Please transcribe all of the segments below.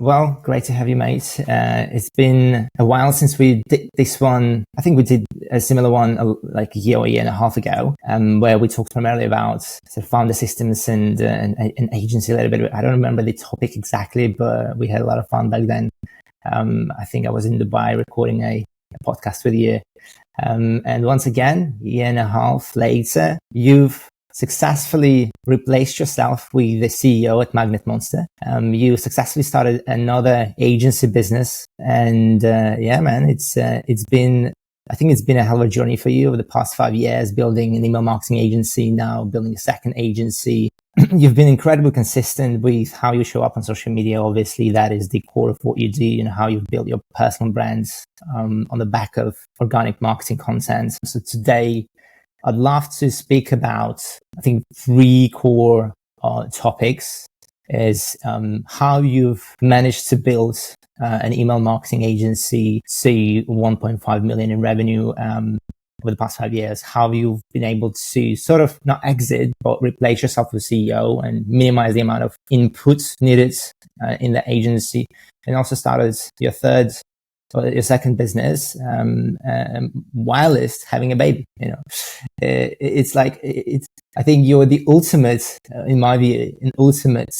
Well, great to have you, mate. It's been a while since we did this one. I think we did a similar one like a year or a year and a half ago, where we talked primarily about sort of founder systems and an agency a little bit. I don't remember the topic exactly, but we had a lot of fun back then. I think I was in Dubai recording a podcast with you. And once again, a year and a half later, you've successfully replaced yourself with the CEO at Magnet Mosnter. You successfully started another agency business, and yeah, man, it's been, I think it's been a hell of a journey for you over the past 5 years, building an email marketing agency, now building a second agency. You've been incredibly consistent with how you show up on social media. Obviously, that is the core of what you do, and how you've built your personal brands on the back of organic marketing content. So today, I'd love to speak about, I think, 3 core topics. Is how you've managed to build an email marketing agency, see 1.5 million in revenue over the past 5 years. How you've been able to sort of not exit, but replace yourself with CEO and minimize the amount of input needed in the agency, and also started your second business, whilst having a baby. You know, I think you're the ultimate, in my view, an ultimate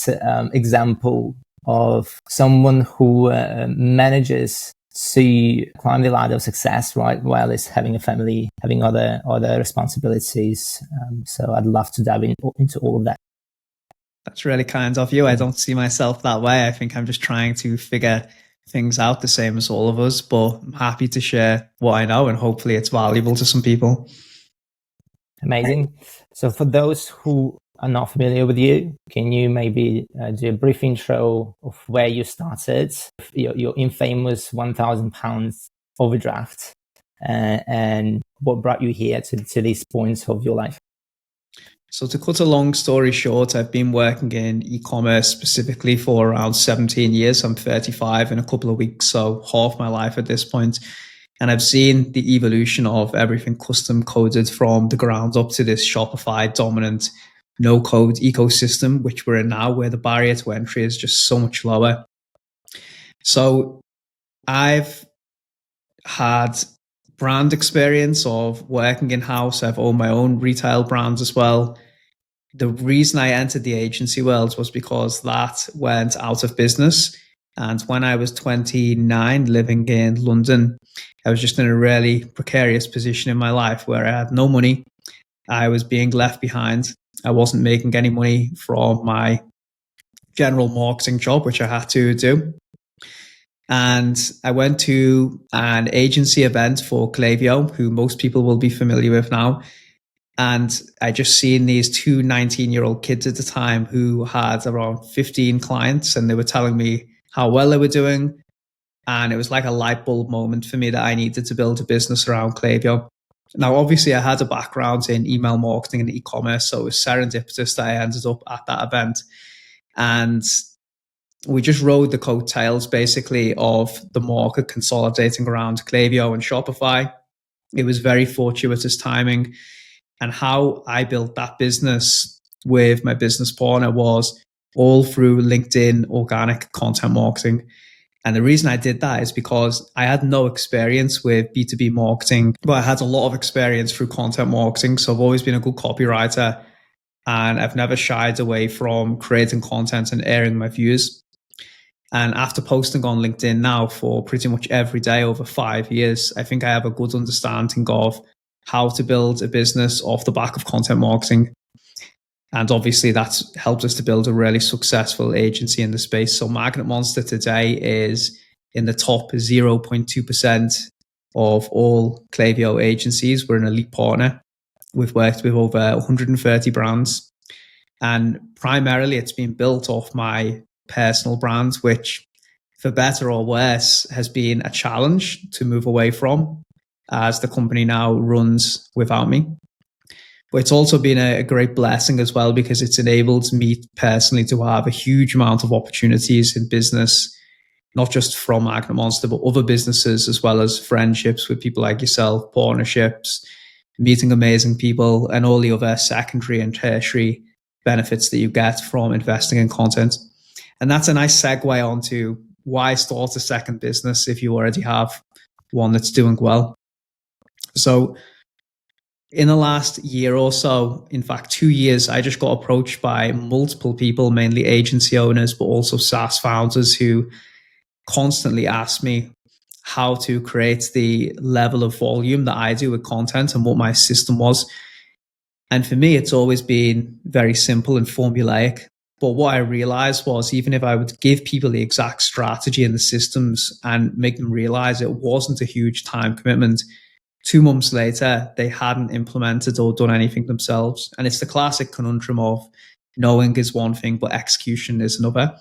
example of someone who manages to climb the ladder of success, right, while it's having a family, having other responsibilities. So I'd love to dive into all of that. That's really kind of you. I don't see myself that way. I think I'm just trying to figure things out the same as all of us, but I'm happy to share what I know, and hopefully it's valuable to some people. Amazing. So for those who are not familiar with you, can you maybe do a brief intro of where you started, your infamous £1,000 overdraft, and what brought you here to this point of your life? So to cut a long story short, I've been working in e-commerce specifically for around 17 years. I'm 35 in a couple of weeks, so half my life at this point. And I've seen the evolution of everything custom coded from the ground up to this Shopify dominant no-code ecosystem, which we're in now, where the barrier to entry is just so much lower. So I've had brand experience of working in-house. I've owned my own retail brands as well. The reason I entered the agency world was because that went out of business. And when I was 29, living in London, I was just in a really precarious position in my life where I had no money. I was being left behind. I wasn't making any money from my general marketing job, which I had to do. And I went to an agency event for Klaviyo, who most people will be familiar with now. And I just seen these 2 19-year-old kids at the time who had around 15 clients, and they were telling me how well they were doing. And it was like a light bulb moment for me that I needed to build a business around Klaviyo. Now, obviously, I had a background in email marketing and e-commerce, so it was serendipitous that I ended up at that event. And we just rode the coattails, basically, of the market consolidating around Klaviyo and Shopify. It was very fortuitous timing. And how I built that business with my business partner was all through LinkedIn organic content marketing. And the reason I did that is because I had no experience with B2B marketing, but I had a lot of experience through content marketing. So I've always been a good copywriter, and I've never shied away from creating content and airing my views. And after posting on LinkedIn now for pretty much every day over 5 years, I think I have a good understanding of how to build a business off the back of content marketing. And obviously that's helped us to build a really successful agency in the space. So Magnet Mosnter today is in the top 0.2% of all Klaviyo agencies. We're an elite partner. We've worked with over 130 brands. And primarily it's been built off my personal brand, which for better or worse has been a challenge to move away from, as the company now runs without me. But it's also been a great blessing as well, because it's enabled me personally to have a huge amount of opportunities in business, not just from Magnet Mosnter, but other businesses, as well as friendships with people like yourself, partnerships, meeting amazing people, and all the other secondary and tertiary benefits that you get from investing in content. And that's a nice segue onto why start a second business if you already have one that's doing well? So in the last year or so, in fact, 2 years, I just got approached by multiple people, mainly agency owners, but also SaaS founders, who constantly ask me how to create the level of volume that I do with content and what my system was. And for me, it's always been very simple and formulaic. But what I realized was, even if I would give people the exact strategy and the systems and make them realize it wasn't a huge time commitment, 2 months later, they hadn't implemented or done anything themselves. And it's the classic conundrum of knowing is one thing, but execution is another.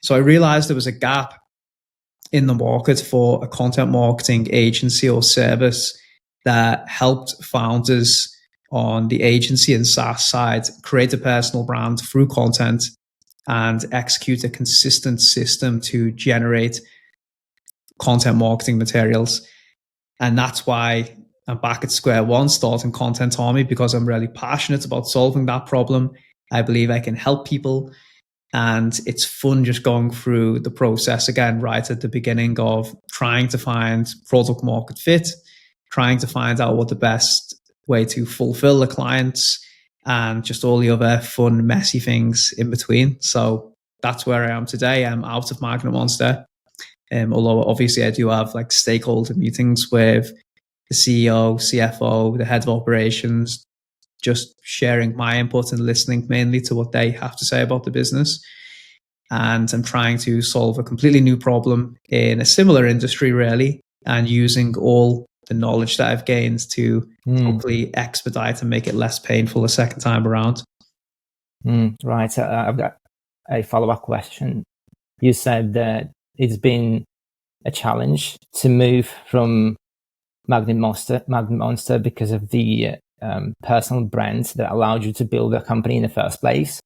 So I realized there was a gap in the market for a content marketing agency or service that helped founders on the agency and SaaS side create a personal brand through content and execute a consistent system to generate content marketing materials. And that's why I'm back at square one, starting Content Army, because I'm really passionate about solving that problem. I believe I can help people. And it's fun just going through the process again, right at the beginning of trying to find product market fit, trying to find out what the best way to fulfill the clients, and just all the other fun, messy things in between. So that's where I am today. I'm out of Magnet Mosnter. Although obviously I do have like stakeholder meetings with the CEO, CFO, the head of operations, just sharing my input and listening mainly to what they have to say about the business. And I'm trying to solve a completely new problem in a similar industry, really, and using all the knowledge that I've gained to hopefully expedite and make it less painful a second time around. Right. So I've got a follow-up question. You said that it's been a challenge to move from Magnet Mosnter because of the personal brand that allowed you to build a company in the first place.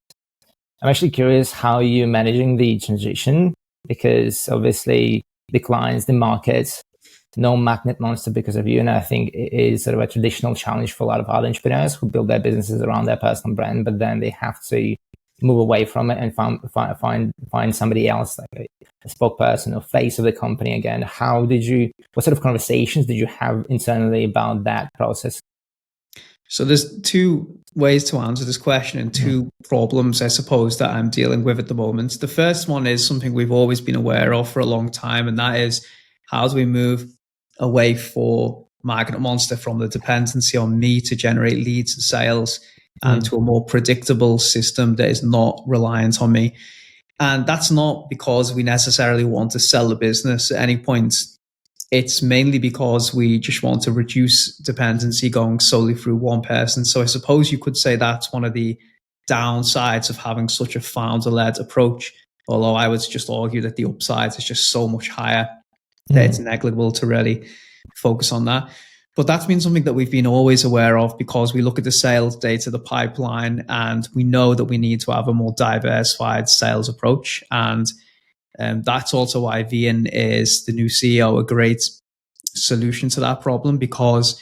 I'm actually curious how you're managing the transition, because obviously the clients, the market, know Magnet Mosnter because of you. And I think it is sort of a traditional challenge for a lot of other entrepreneurs who build their businesses around their personal brand, but then they have to move away from it and find somebody else, like a spokesperson or face of the company again. What sort of conversations did you have internally about that process? So there's 2 ways to answer this question and 2 problems, I suppose, that I'm dealing with at the moment. The first one is something we've always been aware of for a long time, and that is, how do we move away for Magnet Mosnter from the dependency on me to generate leads and sales and to a more predictable system that is not reliant on me. And that's not because we necessarily want to sell the business at any point. It's mainly because we just want to reduce dependency going solely through one person. So I suppose you could say that's one of the downsides of having such a founder-led approach. Although I would just argue that the upside is just so much higher that it's negligible to really focus on that. But that's been something that we've been always aware of, because we look at the sales data, the pipeline, and we know that we need to have a more diversified sales approach. And that's also why Vian is the new CEO, a great solution to that problem, because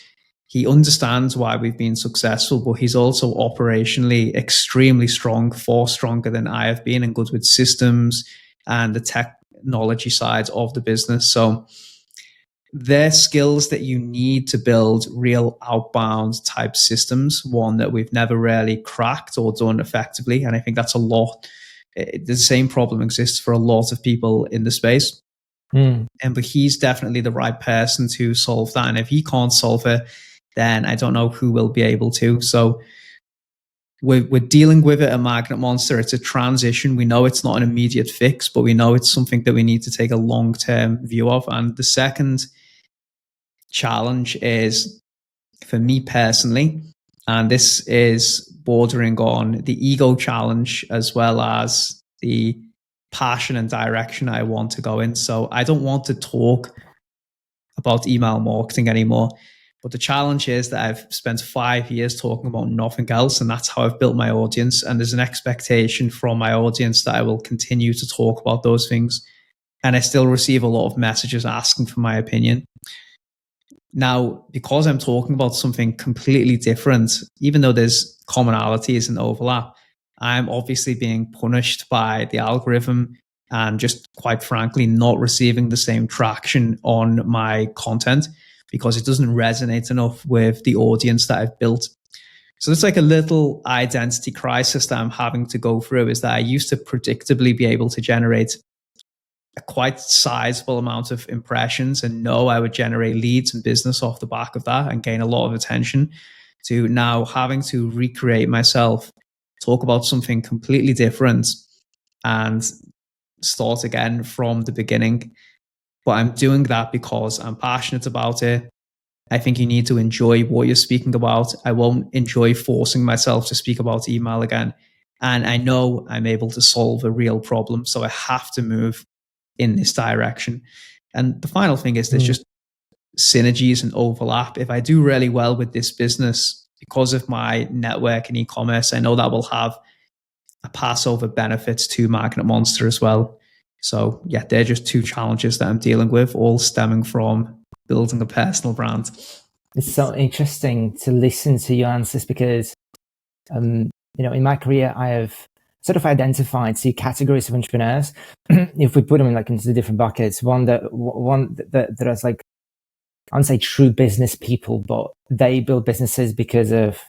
he understands why we've been successful, but he's also operationally extremely strong, far stronger than I have been, and good with systems and the technology side of the business. So they're skills that you need to build real outbound type systems, one that we've never really cracked or done effectively. And I think that's a lot. The same problem exists for a lot of people in the space. But he's definitely the right person to solve that. And if he can't solve it, then I don't know who will be able to. So we're dealing with it at Magnet Mosnter. It's a transition. We know it's not an immediate fix, but we know it's something that we need to take a long-term view of. And the second challenge is, for me personally, and this is bordering on the ego challenge as well as the passion and direction I want to go in. So I don't want to talk about email marketing anymore. But the challenge is that I've spent 5 years talking about nothing else, and that's how I've built my audience. And there's an expectation from my audience that I will continue to talk about those things. And I still receive a lot of messages asking for my opinion. Now, because I'm talking about something completely different, even though there's commonalities and overlap, I'm obviously being punished by the algorithm and just quite frankly not receiving the same traction on my content because it doesn't resonate enough with the audience that I've built. So it's like a little identity crisis that I'm having to go through, is that I used to predictably be able to generate a quite sizable amount of impressions and know I would generate leads and business off the back of that and gain a lot of attention, to now having to recreate myself, talk about something completely different and start again from the beginning. But I'm doing that because I'm passionate about it. I think you need to enjoy what you're speaking about. I won't enjoy forcing myself to speak about email again. And I know I'm able to solve a real problem. So I have to move in this direction. And the final thing is there's just synergies and overlap. If I do really well with this business, because of my network in e-commerce, I know that will have a passover benefits to Magnet Mosnter as well. So yeah, they're just two challenges that I'm dealing with, all stemming from building a personal brand. It's so interesting to listen to your answers because, in my career, I have sort of identified two categories of entrepreneurs. If we put them into the different buckets, one that is like, I wouldn't say true business people, but they build businesses because of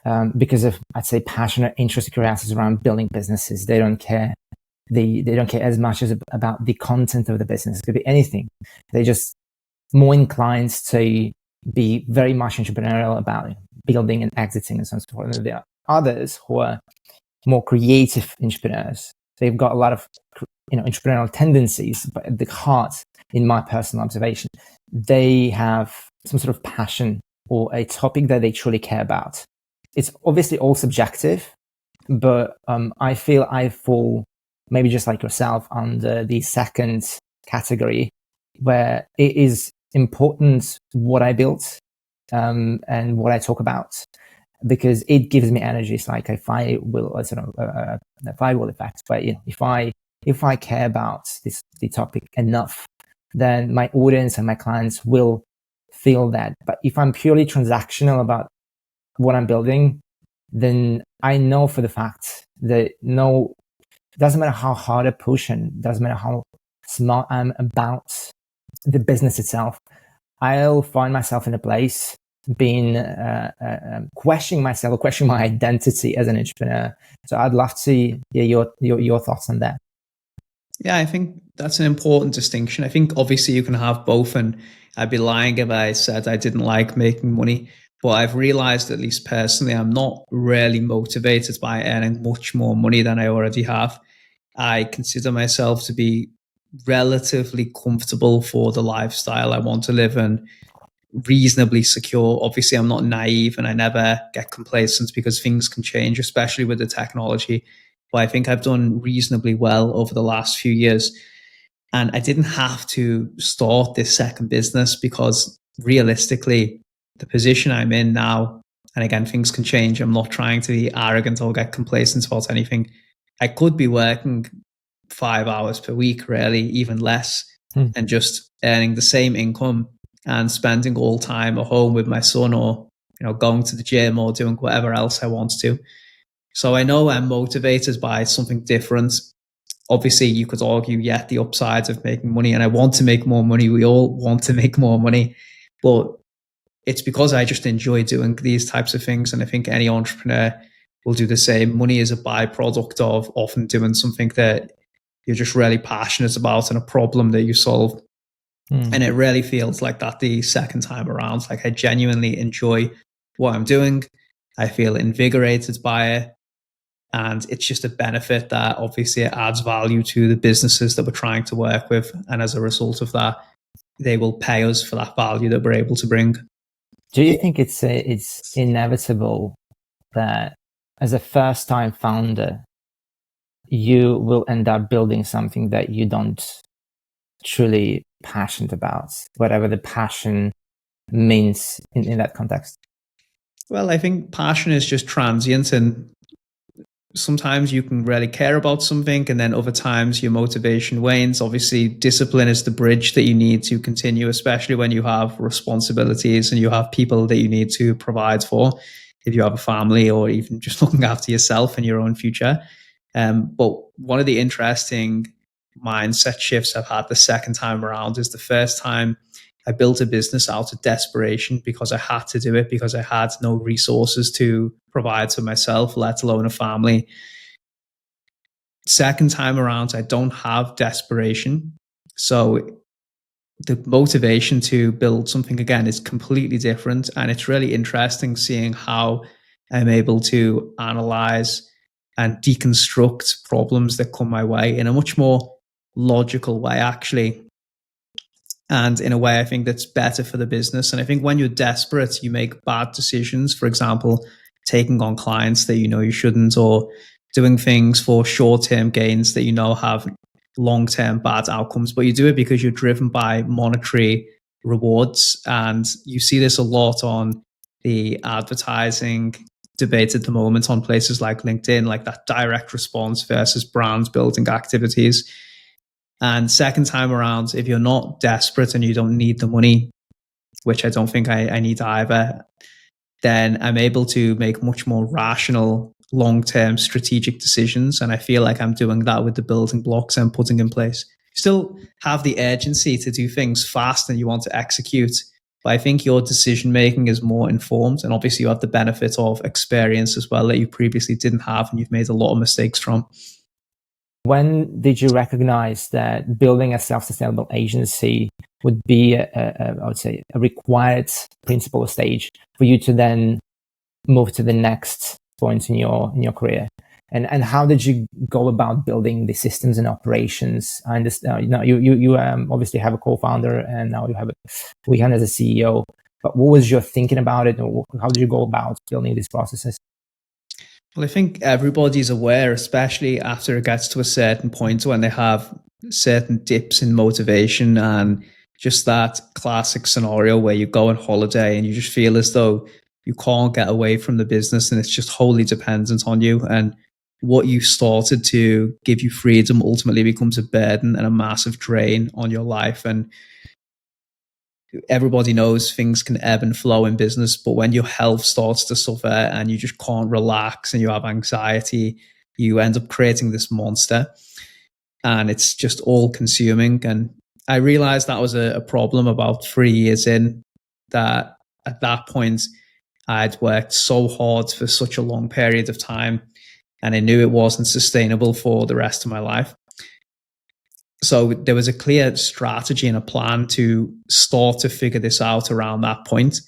I'd say passionate interest and curiosity around building businesses. They don't care. They don't care as much as about the content of the business. It could be anything. They're just more inclined to be very much entrepreneurial about building and exiting and so on and so forth. And there are others who are more creative entrepreneurs. They've got a lot of entrepreneurial tendencies, but at the heart, in my personal observation, they have some sort of passion or a topic that they truly care about. It's obviously all subjective, but I feel I fall, maybe just like yourself, under the second category, where it is important what I built and what I talk about, because it gives me energy. It's like a flywheel effect. But if I care about the topic enough, then my audience and my clients will feel that. But if I'm purely transactional about what I'm building, then I know for the fact that it doesn't matter how hard I push and doesn't matter how smart I'm about the business itself, I'll find myself in a place being questioning myself or questioning my identity as an entrepreneur. So I'd love to hear your thoughts on that. Yeah, I think that's an important distinction. I think obviously you can have both, and I'd be lying if I said I didn't like making money. But I've realized, at least personally, I'm not really motivated by earning much more money than I already have. I consider myself to be relatively comfortable for the lifestyle I want to live and reasonably secure. Obviously, I'm not naive and I never get complacent because things can change, especially with the technology. But I think I've done reasonably well over the last few years. And I didn't have to start this second business because realistically, the position I'm in now, and again, things can change. I'm not trying to be arrogant or get complacent about anything. I could be working 5 hours per week, really, even less, and just earning the same income and spending all time at home with my son, or going to the gym or doing whatever else I want to. So I know I'm motivated by something different. Obviously, you could argue, the upsides of making money, and I want to make more money. We all want to make more money, but it's because I just enjoy doing these types of things. And I think any entrepreneur will do the same. Money is a byproduct of often doing something that you're just really passionate about and a problem that you solve. And it really feels like that the second time around. Like I genuinely enjoy what I'm doing. I feel invigorated by it. And it's just a benefit that obviously it adds value to the businesses that we're trying to work with. And as a result of that, they will pay us for that value that we're able to bring. Do you think it's inevitable that as a first-time founder, you will end up building something that you don't truly passionate about, whatever the passion means in that context? Well, I think passion is just transient, and sometimes you can really care about something, and then other times your motivation wanes. Obviously, discipline is the bridge that you need to continue, especially when you have responsibilities and you have people that you need to provide for, if you have a family or even just looking after yourself and your own future. But one of the interesting mindset shifts I've had the second time around is the first time I built a business out of desperation because I had to do it, because I had no resources to provide to myself, let alone a family. Second time around, I don't have desperation. So the motivation to build something again is completely different. And it's really interesting seeing how I'm able to analyze and deconstruct problems that come my way in a much more logical way, actually. And in a way, I think that's better for the business. And I think when you're desperate, you make bad decisions. For example, taking on clients that you know you shouldn't, or doing things for short-term gains that you know have long-term bad outcomes. But you do it because you're driven by monetary rewards. And you see this a lot on the advertising debate at the moment on places like LinkedIn, like that direct response versus brand building activities. And second time around, if you're not desperate and you don't need the money, which I don't think I need either, then I'm able to make much more rational, long-term strategic decisions. And I feel like I'm doing that with the building blocks I'm putting in place. You still have the urgency to do things fast and you want to execute, but I think your decision-making is more informed. And obviously you have the benefit of experience as well that you previously didn't have and you've made a lot of mistakes from. When did you recognize that building a self-sustainable agency would be, I would say, a required principle or stage for you to then move to the next point in your career? And how did you go about building the systems and operations? I understand, you obviously have a co-founder, and now you have Weekend as a CEO. But what was your thinking about it, or how did you go about building these processes? Well, I think everybody's aware, especially after it gets to a certain point when they have certain dips in motivation, and just that classic scenario where you go on holiday and you just feel as though you can't get away from the business and it's just wholly dependent on you. And what you started to give you freedom ultimately becomes a burden and a massive drain on your life. And everybody knows things can ebb and flow in business, but when your health starts to suffer and you just can't relax and you have anxiety, you end up creating this monster and it's just all consuming. And I realized that was a problem about 3 years in, that at that point I'd worked so hard for such a long period of time and I knew it wasn't sustainable for the rest of my life. So there was a clear strategy and a plan to start to figure this out around that point.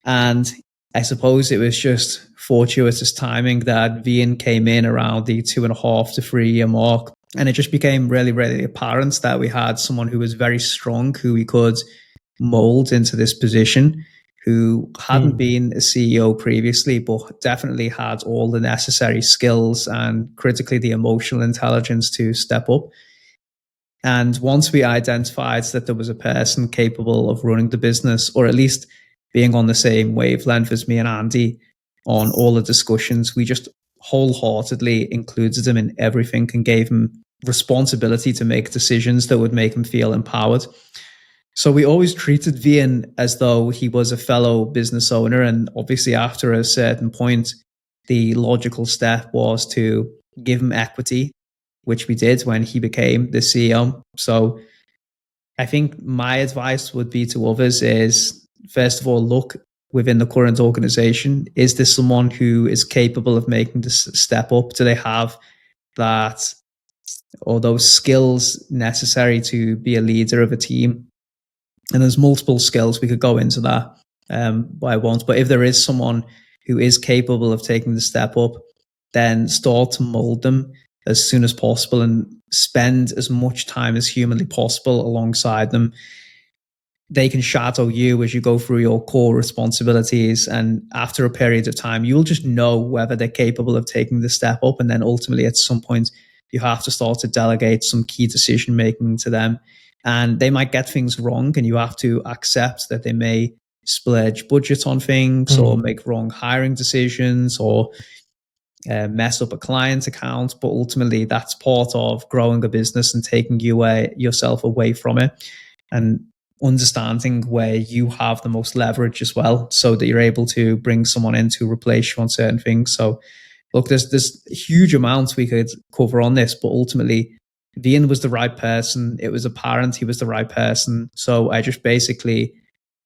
And I suppose it was just fortuitous timing that Vian came in around the 2.5 to 3 year mark. And it just became really, really apparent that we had someone who was very strong, who we could mold into this position, who hadn't been a CEO previously, but definitely had all the necessary skills and critically the emotional intelligence to step up. And once we identified that there was a person capable of running the business, or at least being on the same wavelength as me and Andy on all the discussions, we just wholeheartedly included him in everything and gave him responsibility to make decisions that would make him feel empowered. So we always treated Vian as though he was a fellow business owner. And obviously after a certain point, the logical step was to give him equity, which we did when he became the CEO. So I think my advice would be to others is, first of all, look within the current organization. Is this someone who is capable of making this step up? Do they have that or those skills necessary to be a leader of a team? And there's multiple skills. We could go into that, but I won't. But if there is someone who is capable of taking the step up, then start to mold them as soon as possible and spend as much time as humanly possible alongside them. They can shadow you as you go through your core responsibilities. And after a period of time, you'll just know whether they're capable of taking the step up. And then ultimately, at some point, you have to start to delegate some key decision making to them. And they might get things wrong, and you have to accept that they may splurge budget on things or make wrong hiring decisions or mess up a client account. But ultimately, that's part of growing a business and taking yourself away from it and understanding where you have the most leverage as well, so that you're able to bring someone in to replace you on certain things. So look, there's huge amounts we could cover on this, but ultimately, Vian was the right person. It was apparent he was the right person. So I just basically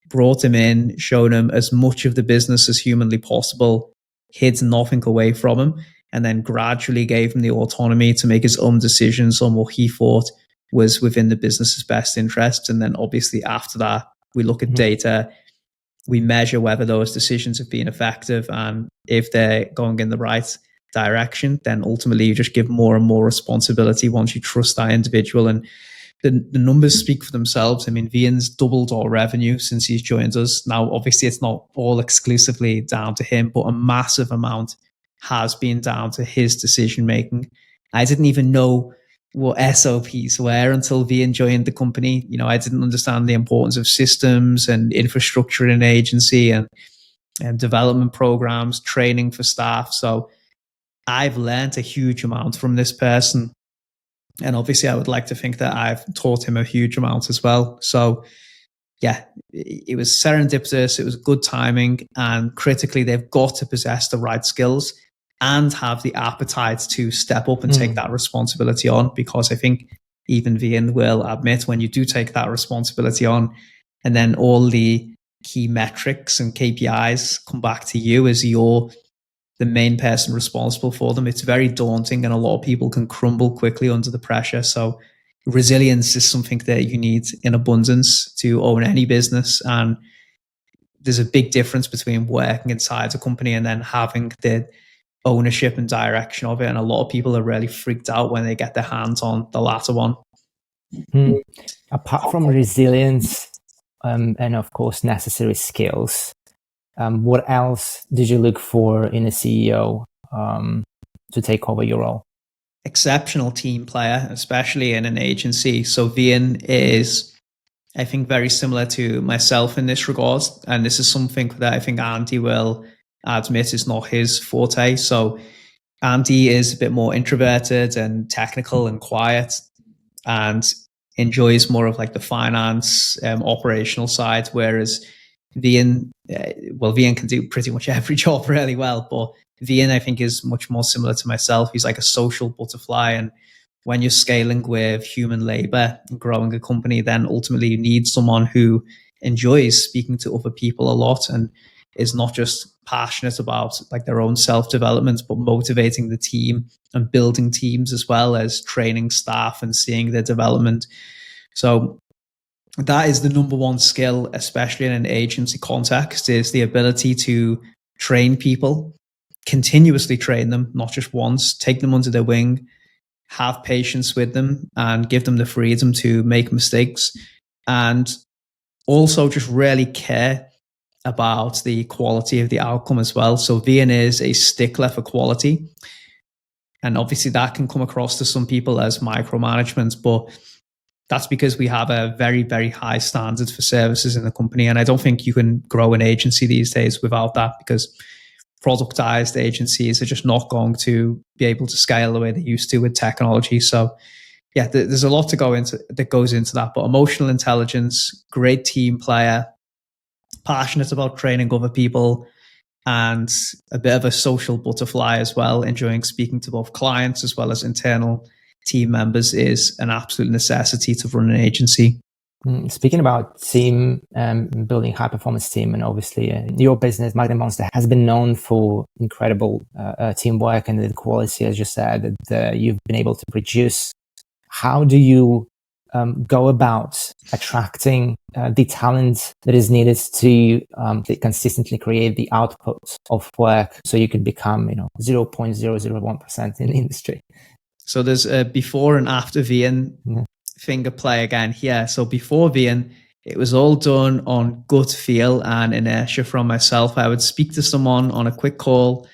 brought him in, showed him as much of the business as humanly possible, hid nothing away from him, and then gradually gave him the autonomy to make his own decisions on what he thought was within the business's best interest. And then obviously after that, we look at data, we measure whether those decisions have been effective, and if they're going in the right direction, then ultimately you just give more and more responsibility once you trust that individual. And the numbers speak for themselves. I mean, Vian's doubled our revenue since he's joined us. Now, obviously, it's not all exclusively down to him, but a massive amount has been down to his decision making. I didn't even know what SOPs were until Vian joined the company. You know, I didn't understand the importance of systems and infrastructure in an agency and development programs, training for staff. So I've learned a huge amount from this person. And obviously, I would like to think that I've taught him a huge amount as well. So, yeah, it was serendipitous. It was good timing. And critically, they've got to possess the right skills and have the appetite to step up and take that responsibility on. Because I think even Vian will admit, when you do take that responsibility on, and then all the key metrics and KPIs come back to you as you're the main person responsible for them, it's very daunting, and a lot of people can crumble quickly under the pressure. So resilience is something that you need in abundance to own any business. And there's a big difference between working inside a company and then having the ownership and direction of it. And a lot of people are really freaked out when they get their hands on the latter one. Apart from resilience and of course necessary skills, what else did you look for in a CEO to take over your role? Exceptional team player, especially in an agency. So Vian is, I think, very similar to myself in this regard. And this is something that I think Andy will admit is not his forte. So Andy is a bit more introverted and technical and quiet, and enjoys more of like the finance, operational side, whereas Vian, Vian can do pretty much every job really well, but Vian, I think, is much more similar to myself. He's like a social butterfly. And when you're scaling with human labor and growing a company, then ultimately you need someone who enjoys speaking to other people a lot and is not just passionate about like their own self-development, but motivating the team and building teams as well as training staff and seeing their development. So that is the number one skill, especially in an agency context, is the ability to train people, continuously train them, not just once, take them under their wing, have patience with them and give them the freedom to make mistakes, and also just really care about the quality of the outcome as well. So Vian is a stickler for quality. And obviously that can come across to some people as micromanagement, but that's because we have a very, very high standard for services in the company. And I don't think you can grow an agency these days without that, because productized agencies are just not going to be able to scale the way they used to with technology. So yeah, there's a lot to go into that goes into that, but emotional intelligence, great team player, passionate about training other people, and a bit of a social butterfly as well, enjoying speaking to both clients as well as internal team members, is an absolute necessity to run an agency. Speaking about team, building high performance team, and obviously your business, Magnet Mosnter, has been known for incredible teamwork and the quality, as you said, that you've been able to produce. How do you go about attracting the talent that is needed to consistently create the output of work so you can become 0.001% in the industry? So there's a before and after Vian finger play again here. So before Vian, it was all done on gut feel and inertia from myself. I would speak to someone on a quick call,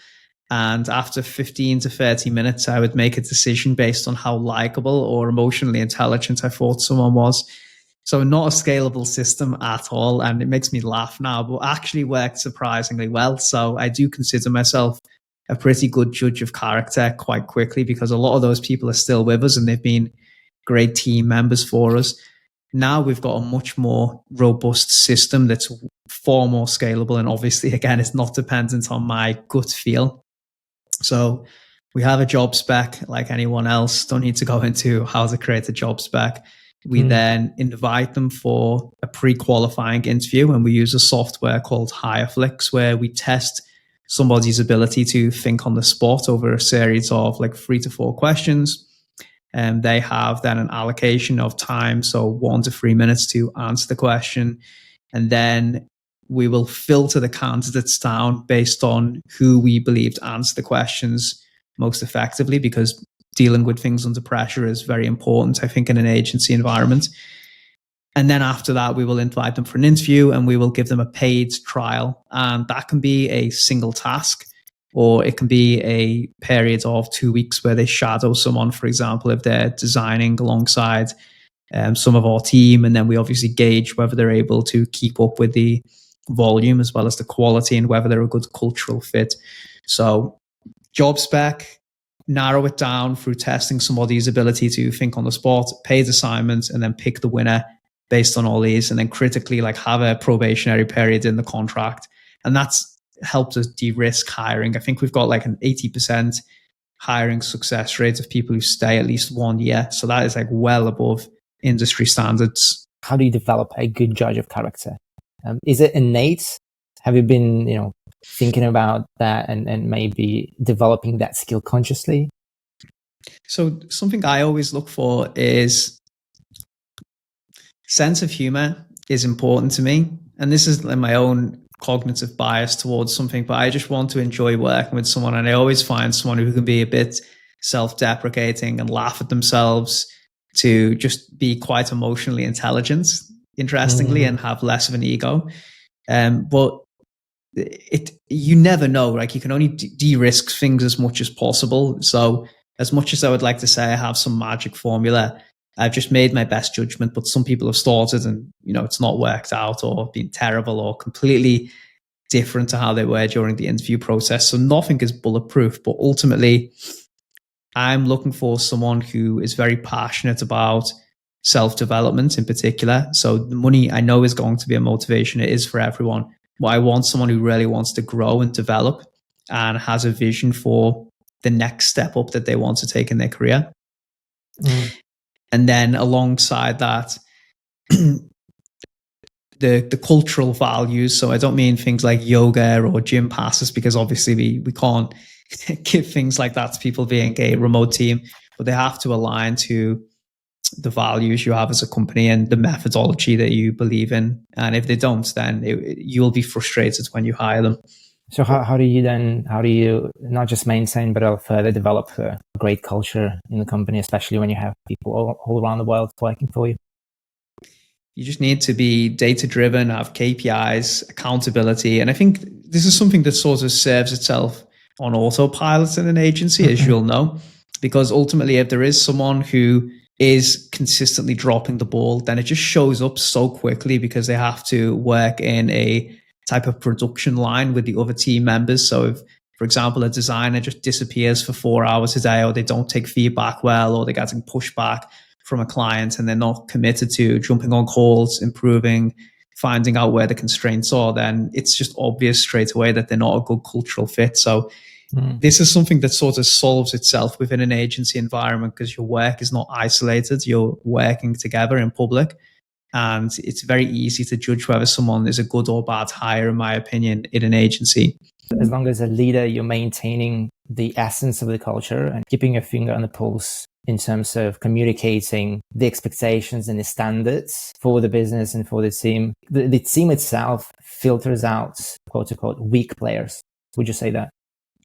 and after 15 to 30 minutes, I would make a decision based on how likable or emotionally intelligent I thought someone was. So not a scalable system at all. And it makes me laugh now, but actually worked surprisingly well. So I do consider myself a pretty good judge of character quite quickly, because a lot of those people are still with us and they've been great team members for us. Now we've got a much more robust system that's far more scalable. And obviously, again, it's not dependent on my gut feel. So we have a job spec like anyone else. Don't need to go into how to create a job spec. We then invite them for a pre-qualifying interview, and we use a software called HireFlix where we test somebody's ability to think on the spot over a series of like 3 to 4 questions. And they have then an allocation of time, so 1 to 3 minutes to answer the question. And then we will filter the candidates down based on who we believe to answer the questions most effectively, because dealing with things under pressure is very important, I think, in an agency environment. And then after that, we will invite them for an interview and we will give them a paid trial. And that can be a single task, or it can be a period of 2 weeks where they shadow someone, for example, if they're designing alongside some of our team. And then we obviously gauge whether they're able to keep up with the volume as well as the quality and whether they're a good cultural fit. So job spec, narrow it down through testing somebody's ability to think on the spot, paid assignments, and then pick the winner based on all these. And then critically, like, have a probationary period in the contract. And that's helped us de-risk hiring. I think we've got like an 80% hiring success rate of people who stay at least 1 year. So that is like well above industry standards. How do you develop a good judge of character? Is it innate? Have you been, thinking about that and maybe developing that skill consciously? So something I always look for is sense of humor is important to me. And this is my own cognitive bias towards something, but I just want to enjoy working with someone. And I always find someone who can be a bit self-deprecating and laugh at themselves, to just be quite emotionally intelligent, interestingly, and have less of an ego. But you never know, like, you can only de-risk things as much as possible. So as much as I would like to say I have some magic formula, I've just made my best judgment, but some people have started and, it's not worked out, or been terrible, or completely different to how they were during the interview process. So nothing is bulletproof, but ultimately I'm looking for someone who is very passionate about self-development in particular. So the money, I know, is going to be a motivation. It is for everyone. But I want someone who really wants to grow and develop and has a vision for the next step up that they want to take in their career. And then alongside that, the cultural values. So I don't mean things like yoga or gym passes, because obviously we can't give things like that to people being a remote team, but they have to align to the values you have as a company and the methodology that you believe in. And if they don't, then you will be frustrated when you hire them. So how do you not just maintain, but further develop a great culture in the company, especially when you have people all around the world working for you? You just need to be data-driven, have KPIs, accountability. And I think this is something that sort of serves itself on autopilot in an agency, as you'll know, because ultimately, if there is someone who is consistently dropping the ball, then it just shows up so quickly, because they have to work in a type of production line with the other team members. So if, for example, a designer just disappears for 4 hours a day, or they don't take feedback well, or they're getting pushback from a client and they're not committed to jumping on calls, improving, finding out where the constraints are, then it's just obvious straight away that they're not a good cultural fit. So this is something that sort of solves itself within an agency environment, because your work is not isolated. You're working together in public, and it's very easy to judge whether someone is a good or bad hire, in my opinion, in an agency. As long as a leader, you're maintaining the essence of the culture and keeping your finger on the pulse in terms of communicating the expectations and the standards for the business and for the team. The team itself filters out, quote unquote, weak players. Would you say that?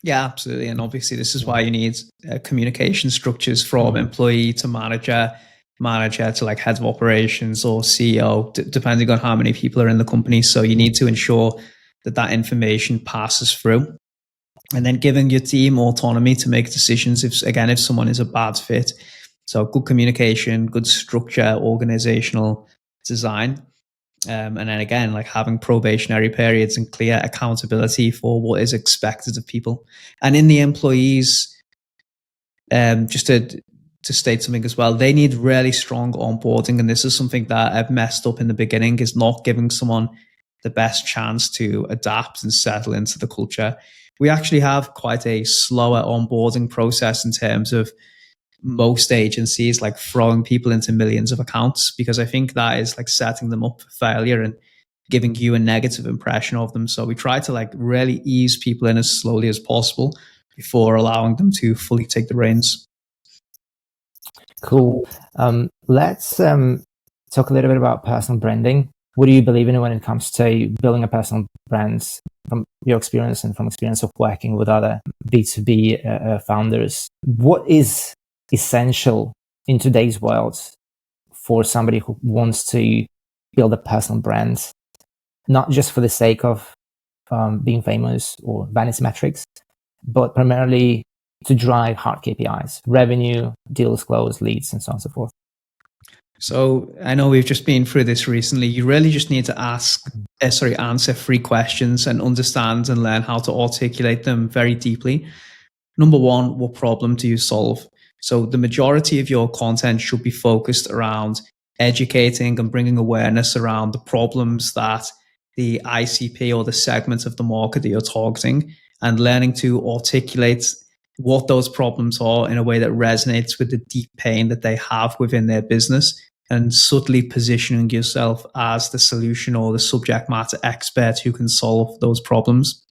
Yeah, absolutely. And obviously, this is why you need communication structures from employee to manager to like head of operations or CEO, depending on how many people are in the company. So you need to ensure that information passes through, and then giving your team autonomy to make decisions if someone is a bad fit. So good communication, good structure, organizational design. And then again, like having probationary periods and clear accountability for what is expected of people. And in the employees, just to state something as well, they need really strong onboarding. And this is something that I've messed up in the beginning, is not giving someone the best chance to adapt and settle into the culture. We actually have quite a slower onboarding process in terms of most agencies like throwing people into millions of accounts, because I think that is like setting them up for failure and giving you a negative impression of them. So we try to like really ease people in as slowly as possible before allowing them to fully take the reins. Cool. Let's talk a little bit about personal branding. What do you believe in when it comes to building a personal brand from your experience and from experience of working with other B2B founders? What is essential in today's world for somebody who wants to build a personal brand, not just for the sake of being famous or vanity metrics, but primarily to drive hard KPIs, revenue, deals closed, leads, and so on and so forth? So I know we've just been through this recently. You really just need to answer 3 questions and understand and learn how to articulate them very deeply. Number 1, what problem do you solve? So the majority of your content should be focused around educating and bringing awareness around the problems that the ICP or the segment of the market that you're targeting, and learning to articulate what those problems are in a way that resonates with the deep pain that they have within their business, and subtly positioning yourself as the solution or the subject matter expert who can solve those problems.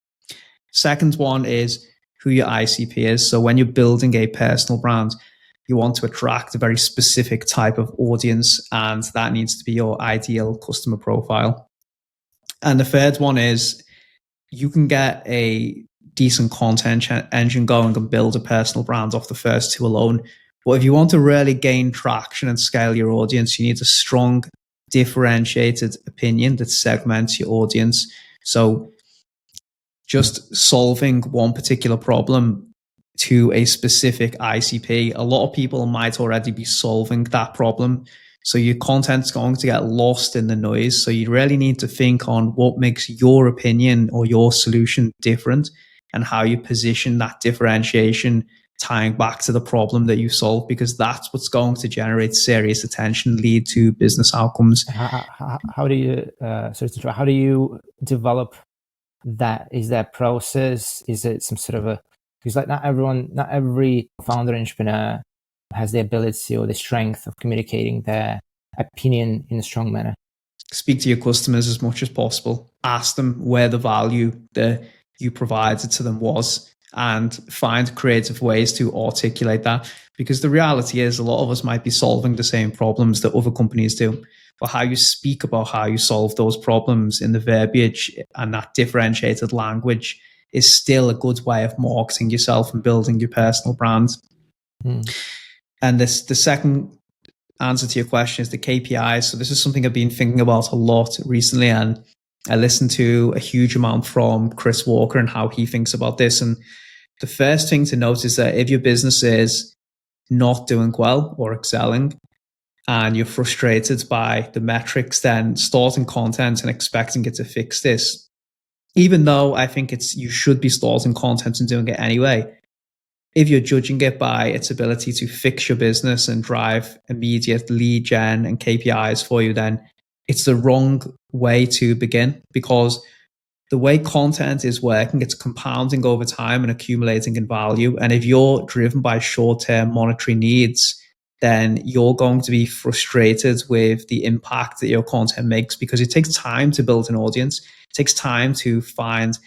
Second one is who your ICP is. So when you're building a personal brand, you want to attract a very specific type of audience, and that needs to be your ideal customer profile. And the third one is you can get a decent content engine going and build a personal brand off the first 2 alone. But if you want to really gain traction and scale your audience, you need a strong, differentiated opinion that segments your audience. So just solving one particular problem to a specific ICP, a lot of people might already be solving that problem. So your content's going to get lost in the noise. So you really need to think on what makes your opinion or your solution different, and how you position that differentiation tying back to the problem that you solve, because that's what's going to generate serious attention, lead to business outcomes. How do you, how do you develop that? Is there a process? Is it some sort of because like not every founder entrepreneur has the ability or the strength of communicating their opinion in a strong manner. Speak to your customers as much as possible. Ask them where the value that you provided to them was, and find creative ways to articulate that. Because the reality is, a lot of us might be solving the same problems that other companies do, but how you speak about how you solve those problems in the verbiage and that differentiated language is still a good way of marketing yourself and building your personal brand. And the second answer to your question is the KPIs. So this is something I've been thinking about a lot recently, and I listened to a huge amount from Chris Walker and how he thinks about this. And the first thing to note is that if your business is not doing well or excelling, and you're frustrated by the metrics, then starting content and expecting it to fix this, even though I think you should be starting content and doing it anyway, if you're judging it by its ability to fix your business and drive immediate lead gen and KPIs for you, then it's the wrong way to begin. Because the way content is working, it's compounding over time and accumulating in value. And if you're driven by short-term monetary needs, then you're going to be frustrated with the impact that your content makes, because it takes time to build an audience. It takes time to find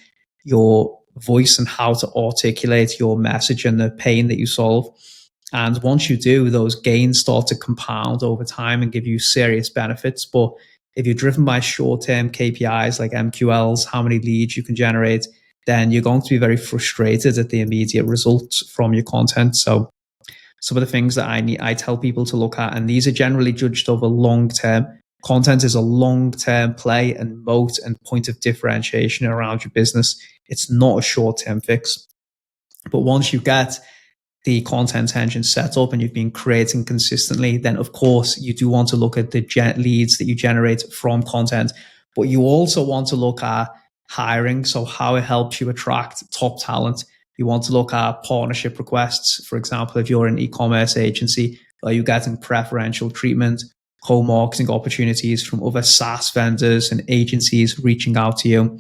your voice and how to articulate your message and the pain that you solve. And once you do, those gains start to compound over time and give you serious benefits. But if you're driven by short-term KPIs like MQLs, how many leads you can generate, then you're going to be very frustrated at the immediate results from your content. So some of the things that I tell people to look at, and these are generally judged over long term. Content is a long-term play and moat and point of differentiation around your business. It's not a short-term fix. But once you get the content engine set up and you've been creating consistently, then of course you do want to look at the leads that you generate from content. But you also want to look at hiring, so how it helps you attract top talent. You want to look at partnership requests. For example, if you're an e-commerce agency, are you getting preferential treatment, co-marketing opportunities from other SaaS vendors and agencies reaching out to you?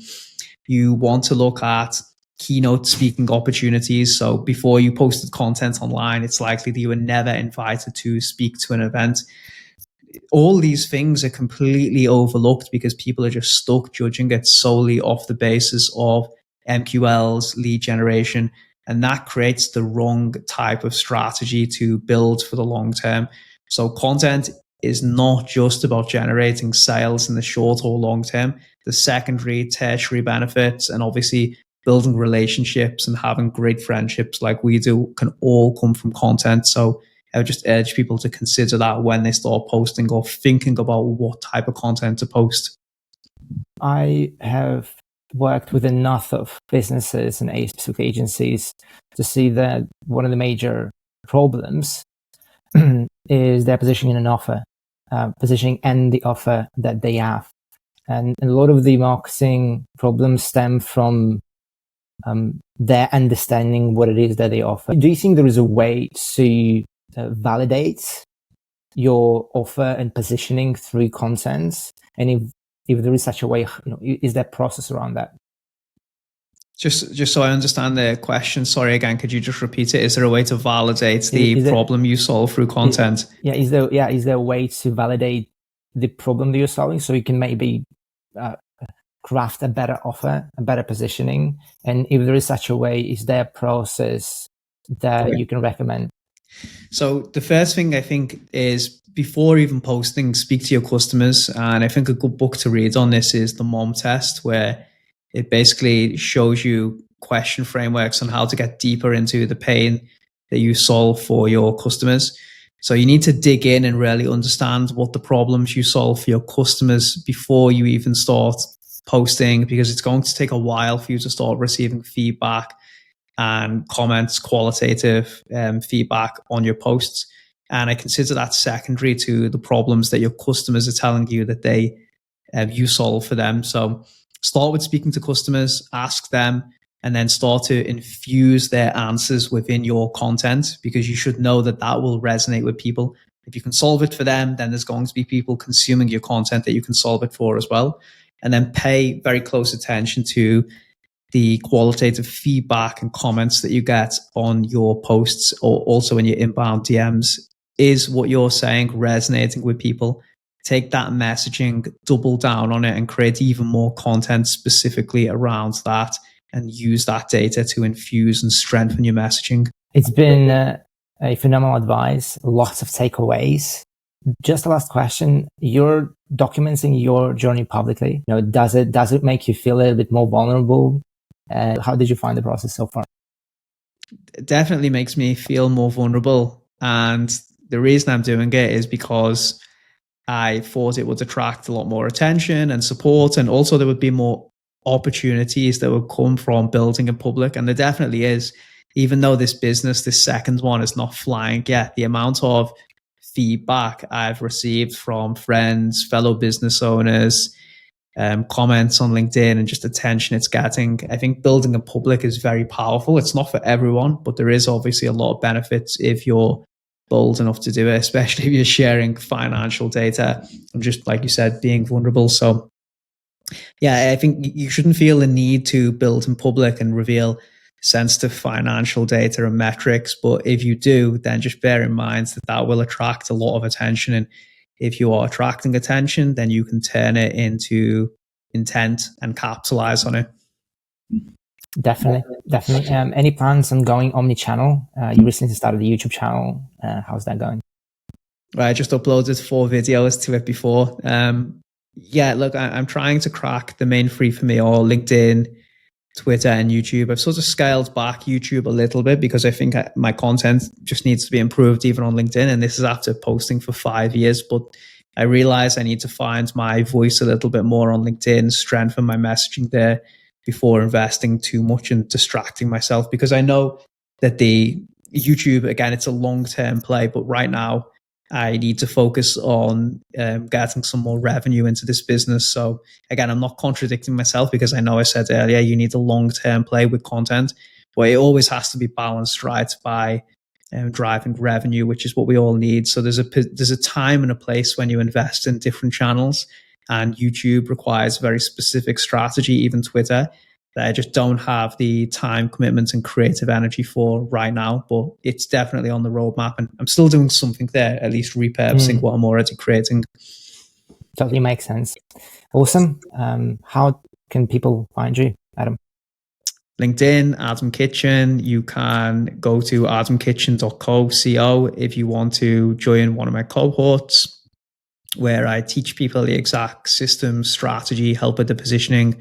You want to look at keynote speaking opportunities. So before you posted content online, it's likely that you were never invited to speak to an event. All these things are completely overlooked because people are just stuck judging it solely off the basis of MQLs, lead generation, and that creates the wrong type of strategy to build for the long term. So content is not just about generating sales in the short or long term. The secondary, tertiary benefits, and obviously building relationships and having great friendships like we do can all come from content. So I would just urge people to consider that when they start posting or thinking about what type of content to post. I have worked with enough of businesses and specific agencies to see that one of the major problems is their positioning in an offer, positioning and the offer that they have. And a lot of the marketing problems stem from their understanding what it is that they offer. Do you think there is a way to validate your offer and positioning through content? And if there is such a way, is there a process around that? Just so I understand the question, sorry again, could you just repeat it? Is there a way to validate the problem you solve through content? Is there a way to validate the problem that you're solving so you can maybe craft a better offer, a better positioning? And if there is such a way, is there a process that you can recommend? So the first thing I think is, before even posting, speak to your customers. And I think a good book to read on this is The Mom Test, where it basically shows you question frameworks on how to get deeper into the pain that you solve for your customers. So you need to dig in and really understand what the problems you solve for your customers before you even start posting, because it's going to take a while for you to start receiving feedback and comments, qualitative feedback on your posts. And I consider that secondary to the problems that your customers are telling you that you solve for them. So start with speaking to customers, ask them, and then start to infuse their answers within your content, because you should know that that will resonate with people. If you can solve it for them, then there's going to be people consuming your content that you can solve it for as well. And then pay very close attention to the qualitative feedback and comments that you get on your posts, or also in your inbound DMs. Is what you're saying resonating with people? Take that messaging, double down on it, and create even more content specifically around that, and use that data to infuse and strengthen your messaging. It's been a phenomenal advice, lots of takeaways. Just the last question: you're documenting your journey publicly. Does it make you feel a little bit more vulnerable? How did you find the process so far? It definitely makes me feel more vulnerable. And the reason I'm doing it is because I thought it would attract a lot more attention and support. And also there would be more opportunities that would come from building in public. And there definitely is. Even though this second one is not flying yet, the amount of feedback I've received from friends, fellow business owners, comments on LinkedIn, and just attention it's getting, I think building in public is very powerful. It's not for everyone, but there is obviously a lot of benefits if you're bold enough to do it, especially if you're sharing financial data and, just like you said, being vulnerable. So yeah, I think you shouldn't feel the need to build in public and reveal sensitive financial data and metrics. But if you do, then just bear in mind that will attract a lot of attention. And if you are attracting attention, then you can turn it into intent and capitalize on it. Definitely. Any plans on going omni-channel? You recently started a YouTube channel. How's that going? I just uploaded 4 videos to it before. Look, I'm trying to crack the main 3 for me, or LinkedIn, Twitter, and YouTube. I've sort of scaled back YouTube a little bit because I think my content just needs to be improved even on LinkedIn. And this is after posting for 5 years. But I realize I need to find my voice a little bit more on LinkedIn, strengthen my messaging there before investing too much and distracting myself. Because I know that the YouTube, again, it's a long-term play, but right now I need to focus on getting some more revenue into this business. So again, I'm not contradicting myself, because I know I said earlier, you need a long-term play with content, but it always has to be balanced, right, by driving revenue, which is what we all need. So there's a time and a place when you invest in different channels, and YouTube requires very specific strategy, even Twitter. that I just don't have the time commitments and creative energy for right now, but it's definitely on the roadmap, and I'm still doing something there, at least repurposing what I'm already creating. Totally makes sense. Awesome. How can people find you, Adam? LinkedIn, Adam Kitchen. You can go to adamkitchen.co if you want to join one of my cohorts, where I teach people the exact system, strategy, help with the positioning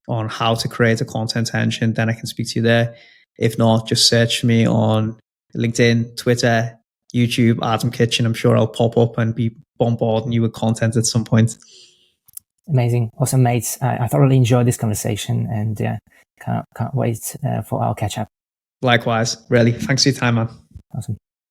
on how to create a content engine. Then I can speak to you there. If not, just search me on LinkedIn, Twitter, YouTube, Adam Kitchen. I'm sure I'll pop up and be bombarding you with content at some point. Amazing. Awesome, mates. I thoroughly enjoyed this conversation, and can't wait for our catch up. Likewise, really. Thanks for your time, man. Awesome.